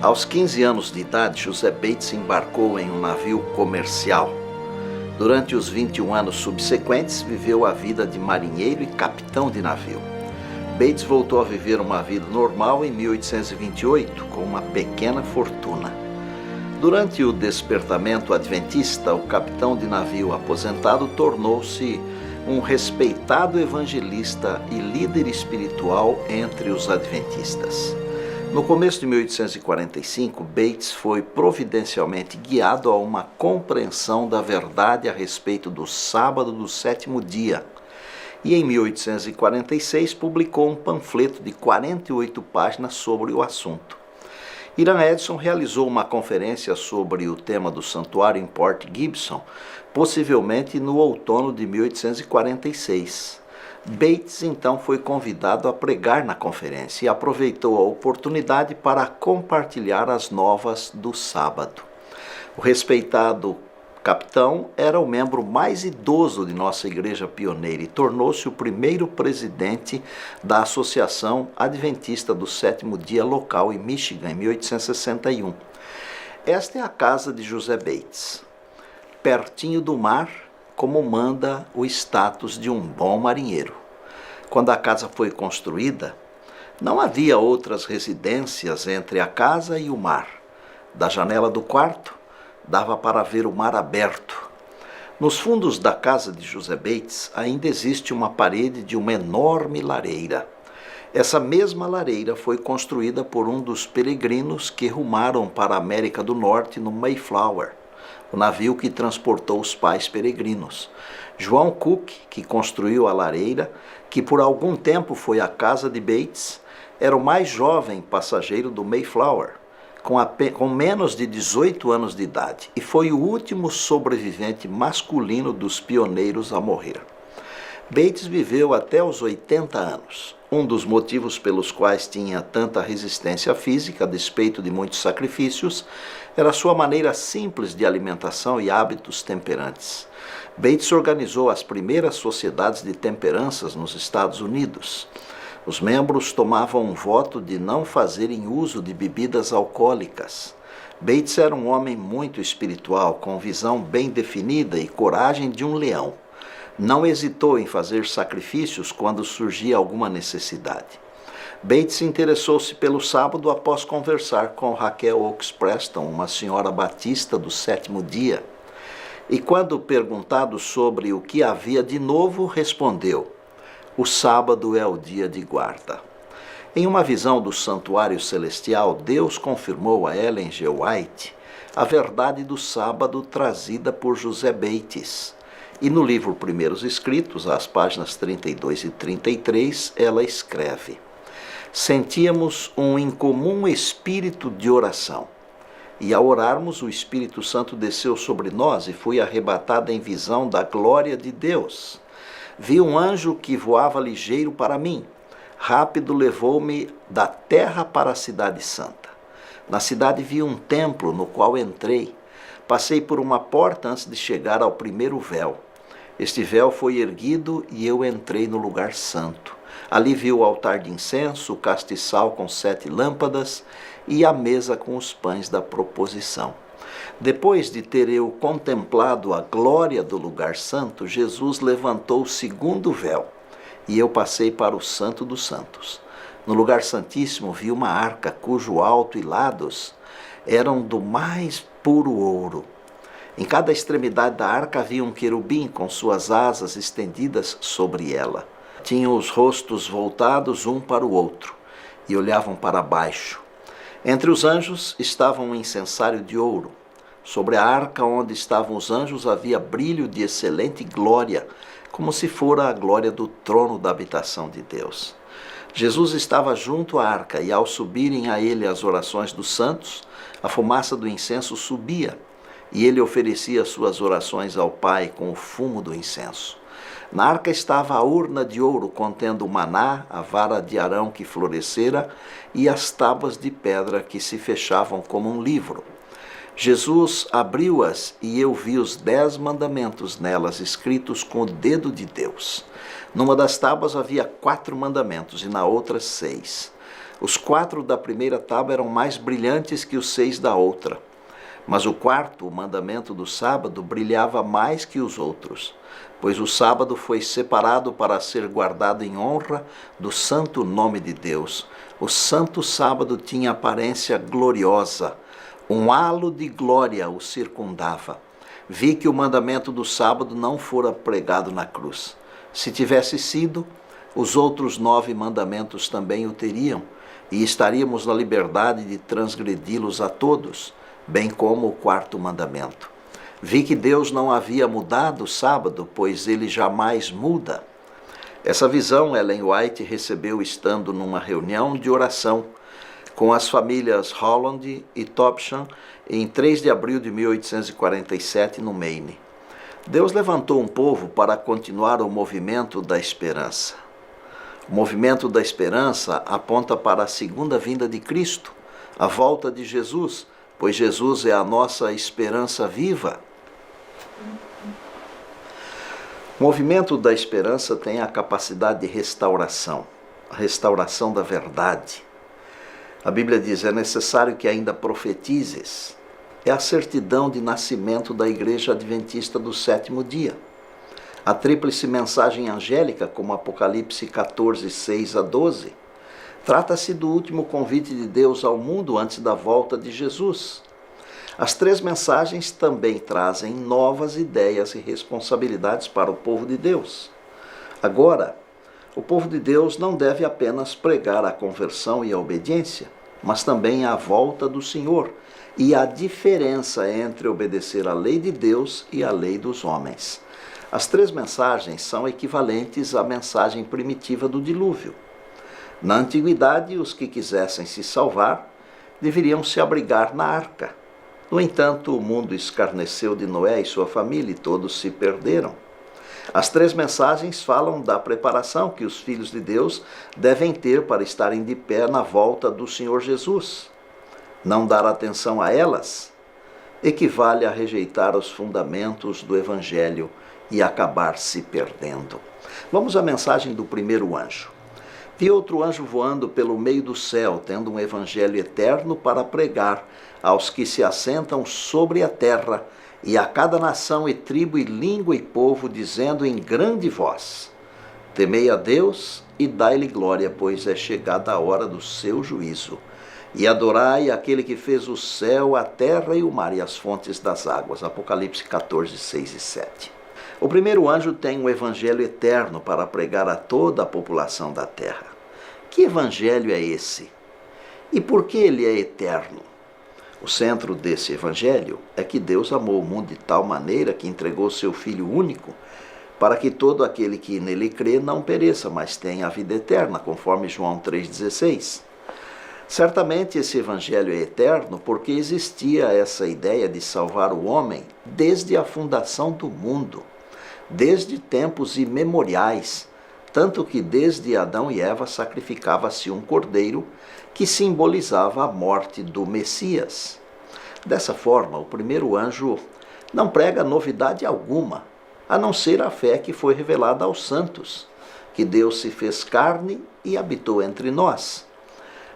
Aos 15 anos de idade, José Bates embarcou em um navio comercial. Durante os 21 anos subsequentes, viveu a vida de marinheiro e capitão de navio. Bates voltou a viver uma vida normal em 1828, com uma pequena fortuna. Durante o despertamento adventista, o capitão de navio aposentado tornou-se um respeitado evangelista e líder espiritual entre os adventistas. No começo de 1845, Bates foi providencialmente guiado a uma compreensão da verdade a respeito do sábado do sétimo dia. E em 1846 publicou um panfleto de 48 páginas sobre o assunto. Hiram Edson realizou uma conferência sobre o tema do santuário em Port Gibson, possivelmente no outono de 1846. Bates então foi convidado a pregar na conferência e aproveitou a oportunidade para compartilhar as novas do sábado. O respeitado capitão era o membro mais idoso de nossa igreja pioneira e tornou-se o primeiro presidente da Associação Adventista do Sétimo Dia local em Michigan, em 1861. Esta é a casa de José Bates, pertinho do mar, como manda o status de um bom marinheiro. Quando a casa foi construída, não havia outras residências entre a casa e o mar. Da janela do quarto, dava para ver o mar aberto. Nos fundos da casa de José Bates ainda existe uma parede de uma enorme lareira. Essa mesma lareira foi construída por um dos peregrinos que rumaram para a América do Norte no Mayflower, o navio que transportou os pais peregrinos. João Cook, que construiu a lareira, que por algum tempo foi a casa de Bates, era o mais jovem passageiro do Mayflower, com menos de 18 anos de idade, e foi o último sobrevivente masculino dos pioneiros a morrer. Bates viveu até os 80 anos. Um dos motivos pelos quais tinha tanta resistência física, a despeito de muitos sacrifícios, era sua maneira simples de alimentação e hábitos temperantes. Bates organizou as primeiras sociedades de temperanças nos Estados Unidos. Os membros tomavam um voto de não fazerem uso de bebidas alcoólicas. Bates era um homem muito espiritual, com visão bem definida e coragem de um leão. Não hesitou em fazer sacrifícios quando surgia alguma necessidade. Bates interessou-se pelo sábado após conversar com Raquel Oaks Preston, uma senhora batista do sétimo dia. E quando perguntado sobre o que havia de novo, respondeu: o sábado é o dia de guarda. Em uma visão do santuário celestial, Deus confirmou a Ellen G. White a verdade do sábado trazida por José Bates. E no livro Primeiros Escritos, às páginas 32 e 33, ela escreve: sentíamos um incomum espírito de oração. E ao orarmos, o Espírito Santo desceu sobre nós e fui arrebatada em visão da glória de Deus. Vi um anjo que voava ligeiro para mim. Rápido levou-me da terra para a cidade santa. Na cidade vi um templo no qual entrei. Passei por uma porta antes de chegar ao primeiro véu. Este véu foi erguido e eu entrei no lugar santo. Ali vi o altar de incenso, o castiçal com 7 lâmpadas e a mesa com os pães da proposição. Depois de ter eu contemplado a glória do lugar santo, Jesus levantou o segundo véu, e eu passei para o Santo dos Santos. No lugar santíssimo vi uma arca, cujo alto e lados eram do mais puro ouro. Em cada extremidade da arca havia um querubim com suas asas estendidas sobre ela. Tinham os rostos voltados um para o outro, e olhavam para baixo. Entre os anjos estava um incensário de ouro. Sobre a arca onde estavam os anjos havia brilho de excelente glória, como se fora a glória do trono da habitação de Deus. Jesus estava junto à arca, e ao subirem a ele as orações dos santos, a fumaça do incenso subia, e ele oferecia suas orações ao Pai com o fumo do incenso. Na arca estava a urna de ouro contendo o maná, a vara de Arão que florescera e as tábuas de pedra que se fechavam como um livro. Jesus abriu-as e eu vi os 10 mandamentos nelas escritos com o dedo de Deus. Numa das tábuas havia 4 mandamentos e na outra 6. Os 4 da primeira tábua eram mais brilhantes que os 6 da outra. Mas o quarto, o mandamento do sábado, brilhava mais que os outros, pois o sábado foi separado para ser guardado em honra do santo nome de Deus. O santo sábado tinha aparência gloriosa, um halo de glória o circundava. Vi que o mandamento do sábado não fora pregado na cruz. Se tivesse sido, os outros 9 mandamentos também o teriam, e estaríamos na liberdade de transgredi-los a todos, bem como o 4º mandamento. Vi que Deus não havia mudado o sábado, pois ele jamais muda. Essa visão Ellen White recebeu estando numa reunião de oração com as famílias Holland e Topsham em 3 de abril de 1847 no Maine. Deus levantou um povo para continuar o movimento da esperança. O movimento da esperança aponta para a segunda vinda de Cristo, a volta de Jesus, pois Jesus é a nossa esperança viva. O movimento da esperança tem a capacidade de restauração, a restauração da verdade. A Bíblia diz, é necessário que ainda profetizes. É a certidão de nascimento da Igreja Adventista do 7º dia. A tríplice mensagem angélica, como Apocalipse 14, 6 a 12, trata-se do último convite de Deus ao mundo antes da volta de Jesus. As 3 mensagens também trazem novas ideias e responsabilidades para o povo de Deus. Agora, o povo de Deus não deve apenas pregar a conversão e a obediência, mas também a volta do Senhor e a diferença entre obedecer à lei de Deus e à lei dos homens. As 3 mensagens são equivalentes à mensagem primitiva do dilúvio. Na antiguidade, os que quisessem se salvar deveriam se abrigar na arca. No entanto, o mundo escarneceu de Noé e sua família e todos se perderam. As 3 mensagens falam da preparação que os filhos de Deus devem ter para estarem de pé na volta do Senhor Jesus. Não dar atenção a elas equivale a rejeitar os fundamentos do Evangelho e acabar se perdendo. Vamos à mensagem do primeiro anjo. Vi outro anjo voando pelo meio do céu, tendo um evangelho eterno para pregar aos que se assentam sobre a terra, e a cada nação e tribo e língua e povo, dizendo em grande voz: temei a Deus e dai-lhe glória, pois é chegada a hora do seu juízo. E adorai aquele que fez o céu, a terra e o mar e as fontes das águas. Apocalipse 14, 6 e 7. O primeiro anjo tem um evangelho eterno para pregar a toda a população da terra. Que evangelho é esse? E por que ele é eterno? O centro desse evangelho é que Deus amou o mundo de tal maneira que entregou seu Filho único, para que todo aquele que nele crê não pereça, mas tenha a vida eterna, conforme João 3,16. Certamente esse evangelho é eterno porque existia essa ideia de salvar o homem desde a fundação do mundo, desde tempos imemoriais, tanto que desde Adão e Eva sacrificava-se um cordeiro que simbolizava a morte do Messias. Dessa forma, o primeiro anjo não prega novidade alguma, a não ser a fé que foi revelada aos santos, que Deus se fez carne e habitou entre nós.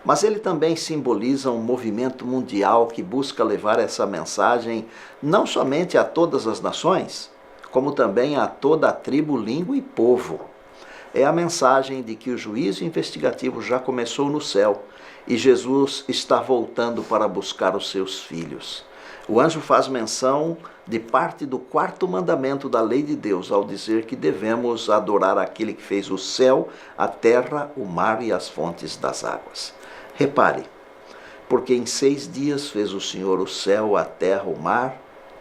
Mas ele também simboliza um movimento mundial que busca levar essa mensagem não somente a todas as nações, como também a toda a tribo, língua e povo. É a mensagem de que o juízo investigativo já começou no céu e Jesus está voltando para buscar os seus filhos. O anjo faz menção de parte do 4º mandamento da lei de Deus ao dizer que devemos adorar aquele que fez o céu, a terra, o mar e as fontes das águas. Repare, porque em 6 dias fez o Senhor o céu, a terra, o mar,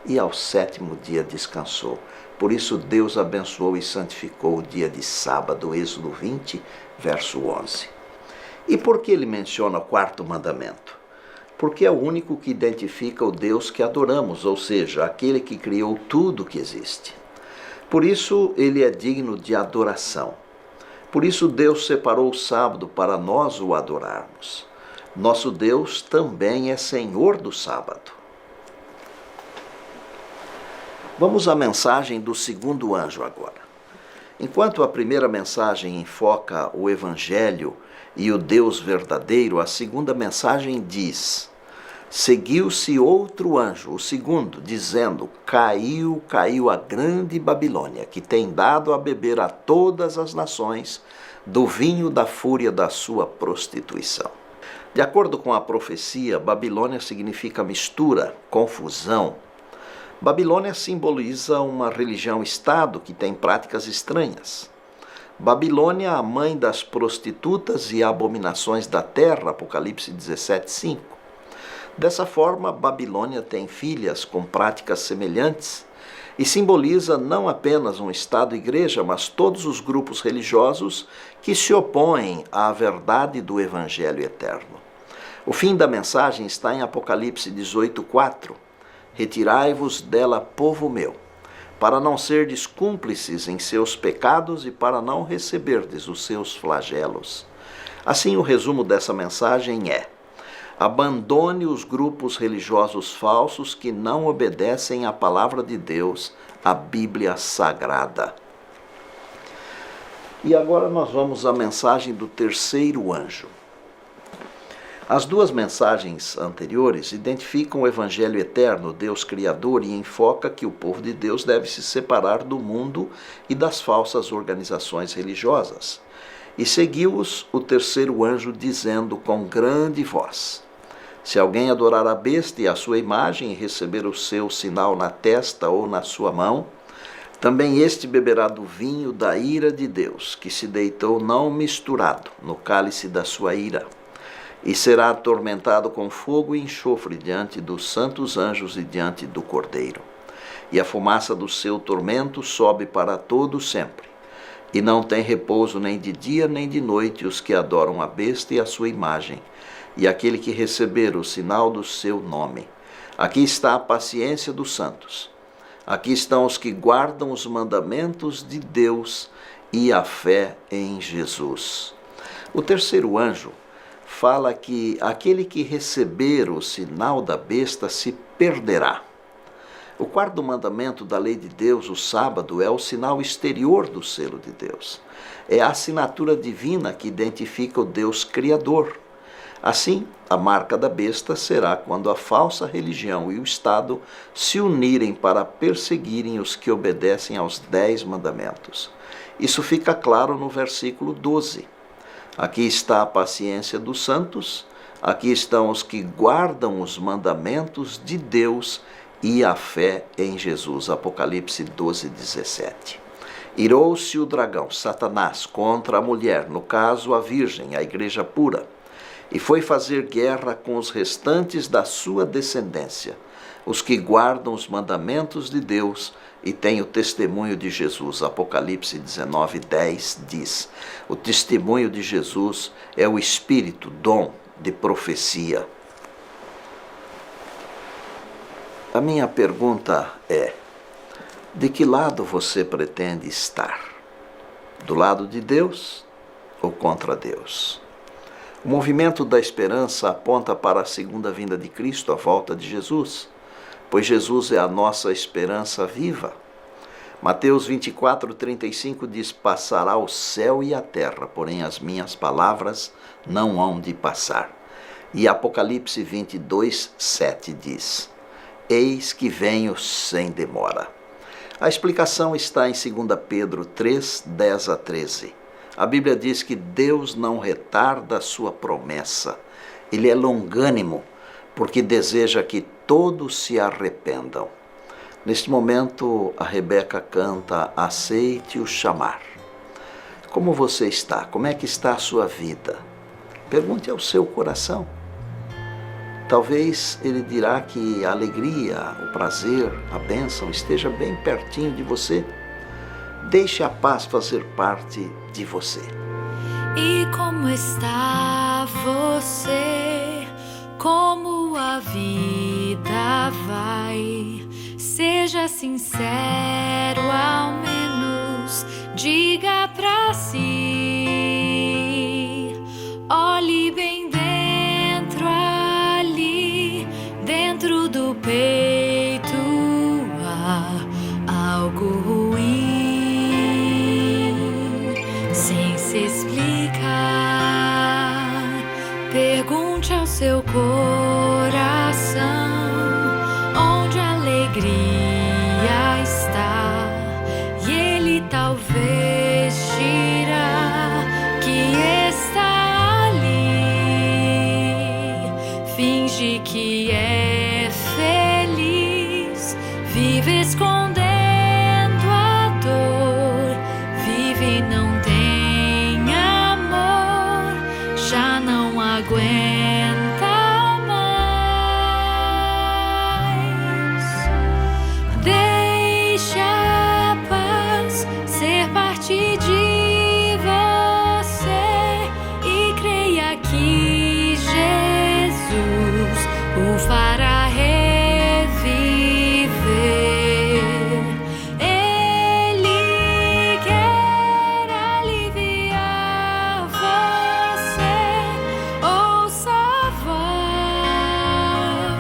e ao 7º dia descansou. Por isso Deus abençoou e santificou o dia de sábado, Êxodo 20, verso 11. E por que ele menciona o 4º mandamento? Porque é o único que identifica o Deus que adoramos, ou seja, aquele que criou tudo que existe. Por isso ele é digno de adoração. Por isso Deus separou o sábado para nós o adorarmos. Nosso Deus também é Senhor do sábado. Vamos à mensagem do segundo anjo agora. Enquanto a primeira mensagem enfoca o Evangelho e o Deus verdadeiro, a segunda mensagem diz: seguiu-se outro anjo, o segundo, dizendo: caiu a grande Babilônia, que tem dado a beber a todas as nações do vinho da fúria da sua prostituição. De acordo com a profecia, Babilônia significa mistura, confusão. Babilônia simboliza uma religião-estado que tem práticas estranhas. Babilônia, a mãe das prostitutas e abominações da terra, Apocalipse 17:5. Dessa forma, Babilônia tem filhas com práticas semelhantes e simboliza não apenas um Estado-igreja, mas todos os grupos religiosos que se opõem à verdade do Evangelho eterno. O fim da mensagem está em Apocalipse 18:4. Retirai-vos dela, povo meu, para não serdes cúmplices em seus pecados e para não receberdes os seus flagelos. Assim, o resumo dessa mensagem é: abandone os grupos religiosos falsos que não obedecem à palavra de Deus, a Bíblia Sagrada. E agora nós vamos à mensagem do terceiro anjo. As duas mensagens anteriores identificam o Evangelho eterno, Deus Criador, e enfoca que o povo de Deus deve se separar do mundo e das falsas organizações religiosas. E seguiu-os o terceiro anjo dizendo com grande voz: se alguém adorar a besta e a sua imagem e receber o seu sinal na testa ou na sua mão, também este beberá do vinho da ira de Deus, que se deitou não misturado no cálice da sua ira, e será atormentado com fogo e enxofre diante dos santos anjos e diante do Cordeiro. E a fumaça do seu tormento sobe para todo sempre, e não tem repouso nem de dia nem de noite os que adoram a besta e a sua imagem, e aquele que receber o sinal do seu nome. Aqui está a paciência dos santos. Aqui estão os que guardam os mandamentos de Deus e a fé em Jesus. O terceiro anjo fala que aquele que receber o sinal da besta se perderá. O quarto mandamento da lei de Deus, o sábado, é o sinal exterior do selo de Deus. É a assinatura divina que identifica o Deus Criador. Assim, a marca da besta será quando a falsa religião e o Estado se unirem para perseguirem os que obedecem aos 10 mandamentos. Isso fica claro no versículo 12. Aqui está a paciência dos santos, aqui estão os que guardam os mandamentos de Deus e a fé em Jesus. Apocalipse 12:17. Irou-se o dragão, Satanás, contra a mulher, no caso a virgem, a igreja pura, e foi fazer guerra com os restantes da sua descendência, os que guardam os mandamentos de Deus e têm o testemunho de Jesus. Apocalipse 19:10 diz: o testemunho de Jesus é o espírito, dom de profecia. A minha pergunta é: de que lado você pretende estar? Do lado de Deus ou contra Deus? O movimento da esperança aponta para a segunda vinda de Cristo, a volta de Jesus, pois Jesus é a nossa esperança viva. Mateus 24:35 diz: passará o céu e a terra, porém as minhas palavras não hão de passar. E Apocalipse 22:7 diz: eis que venho sem demora. A explicação está em 2 Pedro 3:10-13. A Bíblia diz que Deus não retarda a sua promessa. Ele é longânimo, porque deseja que todos se arrependam. Neste momento, a Rebeca canta Aceite o Chamar. Como você está? Como é que está a sua vida? Pergunte ao seu coração. Talvez ele dirá que a alegria, o prazer, a bênção esteja bem pertinho de você. Deixe a paz fazer parte de você. E como está você? Como a vida vai? Seja sincero, ao menos diga pra si. Olhe bem dentro, ali, dentro do peito há algo ruim. seu coração, onde a alegria está, e ele talvez dirá que está ali. Finge que é feliz, vive escondendo a dor, vive e não tem amor, já não aguenta mais. Deixa a paz ser parte de você e creia que Jesus o fará reviver. Ele quer aliviar você. Ouça a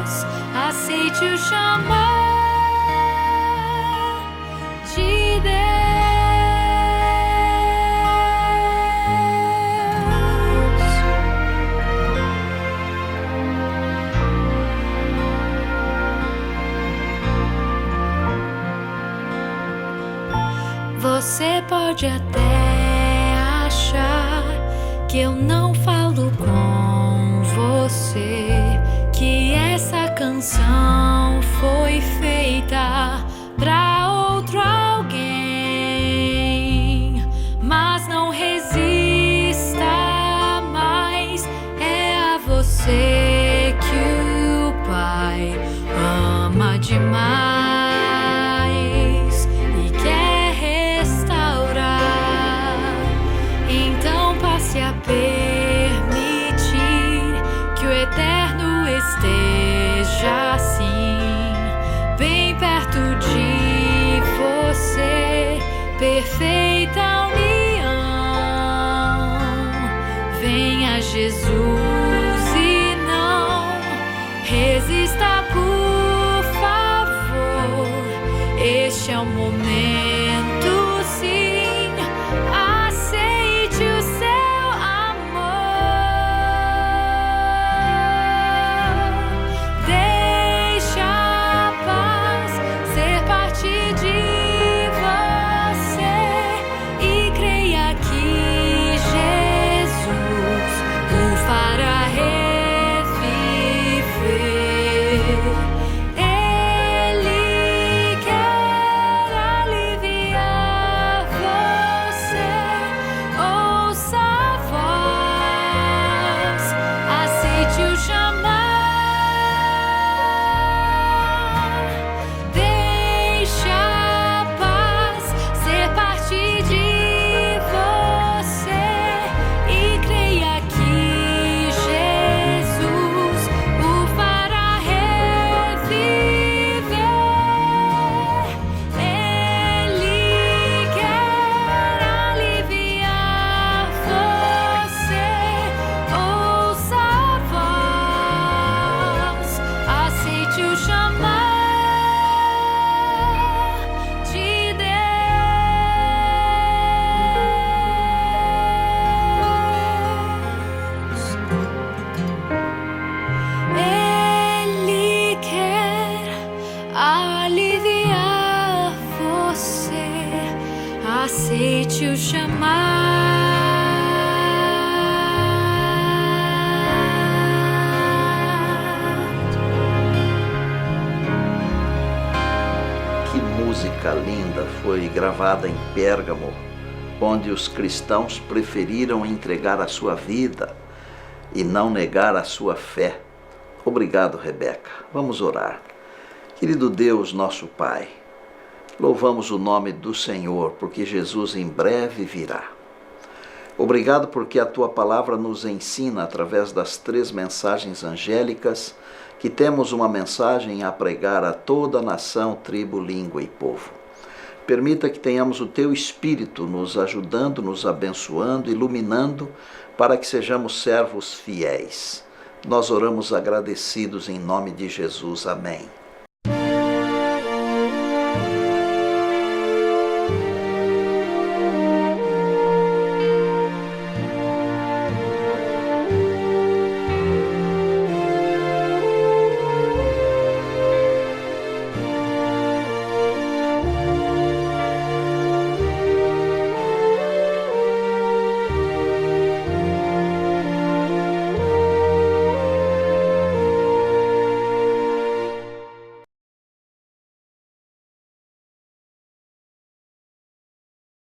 voz, aceite o chamar de Deus. Você pode até achar que eu não falo com você, que essa canção foi feita pra outro alguém, mas não resista mais, é a você que o Pai ama demais e quer restaurar. Então passe a permitir que o Eterno esteja assim, bem perto de você, perfeita união. Venha Jesus e não resista, por favor. Este é o momento, sim. Aceite o seu amor. Deixa a paz ser parte de você e creia que Jesus o fará reviver. Ele quer aliviar você. Ouça a voz, aceite o chamar. Deixa a paz ser parte de você e creia que Jesus o fará reviver. Ele quer aliviar você. Ouça a voz, aceite o chamar de Deus. Ele quer aliviar você. Aceite o chamar. Que música linda foi gravada em Pérgamo, onde os cristãos preferiram entregar a sua vida e não negar a sua fé. Obrigado, Rebeca. Vamos orar. Querido Deus, nosso Pai, louvamos o nome do Senhor, porque Jesus em breve virá. Obrigado porque a Tua palavra nos ensina, através das 3 mensagens angélicas, que temos uma mensagem a pregar a toda a nação, tribo, língua e povo. Permita que tenhamos o Teu Espírito nos ajudando, nos abençoando, iluminando, para que sejamos servos fiéis. Nós oramos agradecidos em nome de Jesus. Amém.